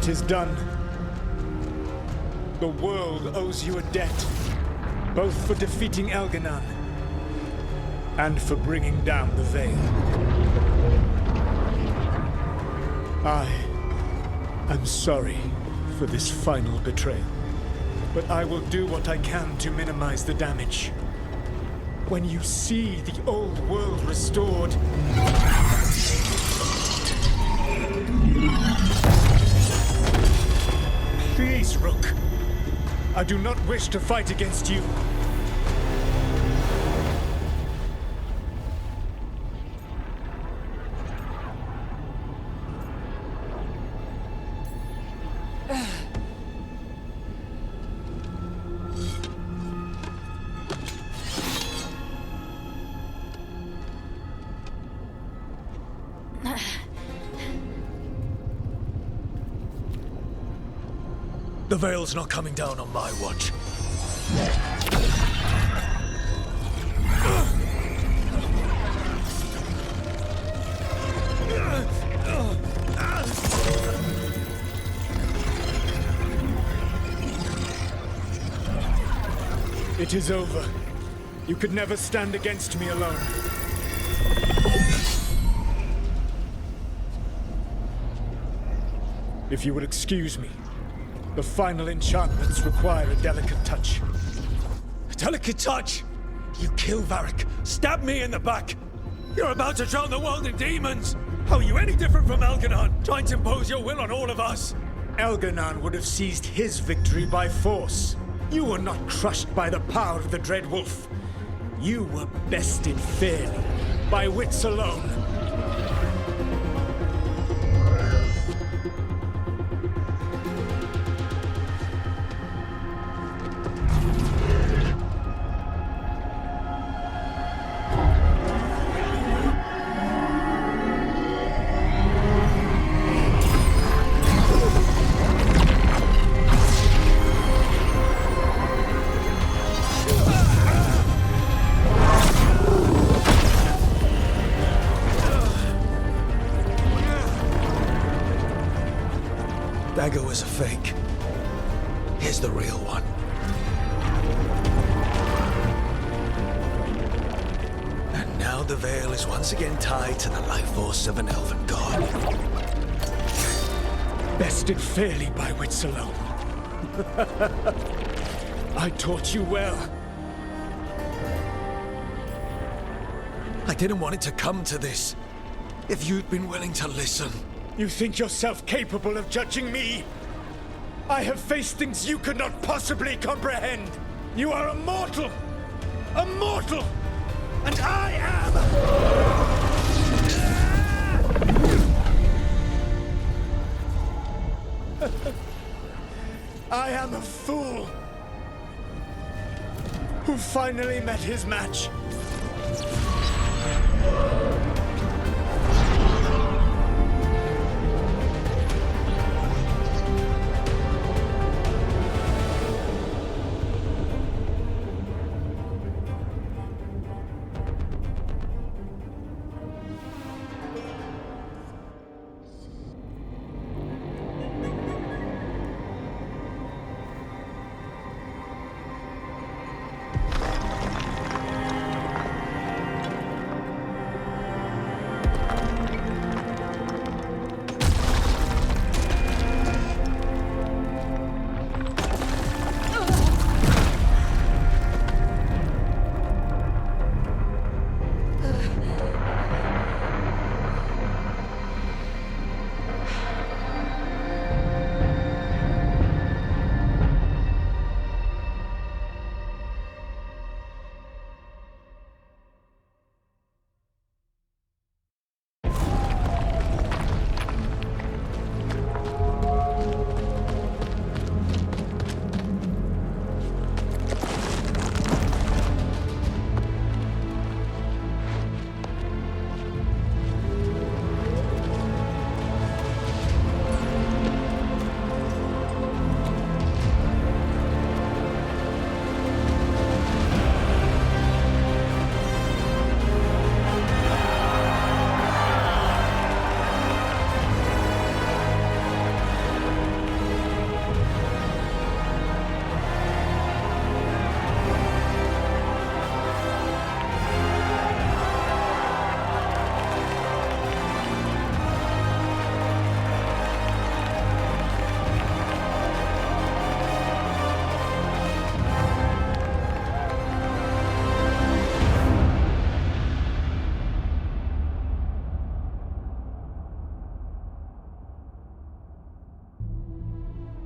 It is done. The world owes you a debt, both for defeating Elganon and for bringing down the Veil. I am sorry for this final betrayal, but I will do what I can to minimize the damage. When you see the old world restored, please, Rook. I do not wish to fight against you. The Veil's not coming down on my watch. It is over. You could never stand against me alone. If you would excuse me, the final enchantments require a delicate touch. A delicate touch? You kill Varric, stab me in the back. You're about to drown the world in demons. How are you any different from Elganon, trying to impose your will on all of us? Elganon would have seized his victory by force. You were not crushed by the power of the Dread Wolf. You were bested fairly, by wits alone. Dagger was a fake. Here's the real one. And now the Veil is once again tied to the life force of an elven god. Bested fairly by wits alone. I taught you well. I didn't want it to come to this. If you'd been willing to listen. You think yourself capable of judging me? I have faced things you could not possibly comprehend. You are a mortal! A mortal! And I am... I am a fool who finally met his match.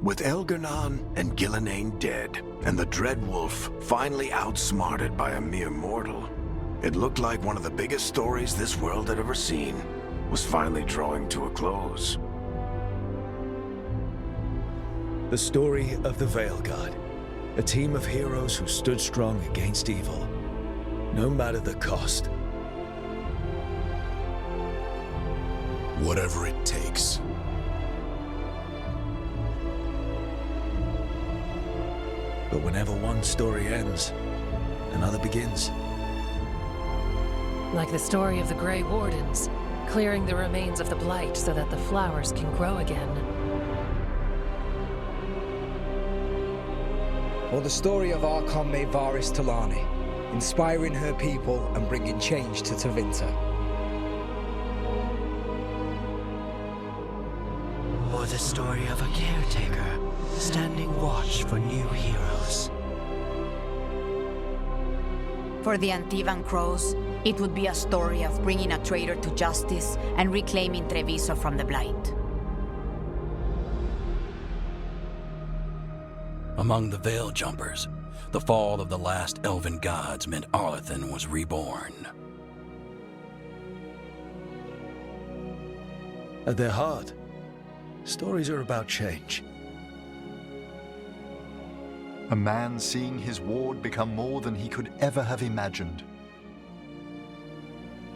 With Elgar'nan and Gillenane dead, and the Dreadwolf finally outsmarted by a mere mortal, it looked like one of the biggest stories this world had ever seen was finally drawing to a close. The story of the Veilguard, a team of heroes who stood strong against evil, no matter the cost. Whatever it takes. But whenever one story ends, another begins. Like the story of the Grey Wardens, clearing the remains of the Blight so that the flowers can grow again. Or the story of Archon Varys Talani, inspiring her people and bringing change to Tevinter. Or the story of a caretaker, standing watch for new heroes. For the Antivan Crows, it would be a story of bringing a traitor to justice and reclaiming Treviso from the Blight. Among the Veil Jumpers, the fall of the last elven gods meant Arlathan was reborn. At their heart, stories are about change. A man seeing his ward become more than he could ever have imagined.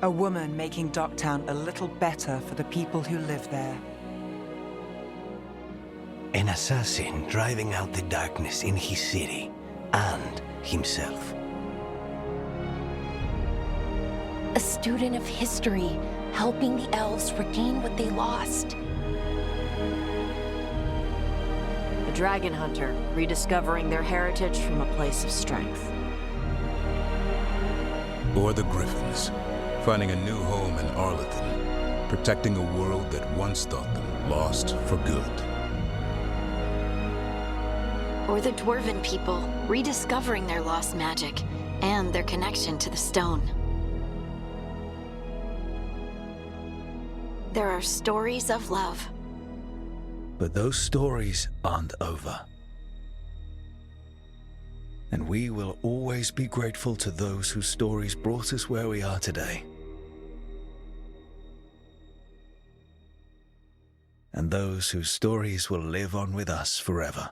A woman making Docktown a little better for the people who live there. An assassin driving out the darkness in his city and himself. A student of history, helping the elves regain what they lost. A dragon hunter, rediscovering their heritage from a place of strength. Or the Griffins, finding a new home in Arlathan, protecting a world that once thought them lost for good. Or the Dwarven people, rediscovering their lost magic and their connection to the stone. There are stories of love. But those stories aren't over. And we will always be grateful to those whose stories brought us where we are today. And those whose stories will live on with us forever.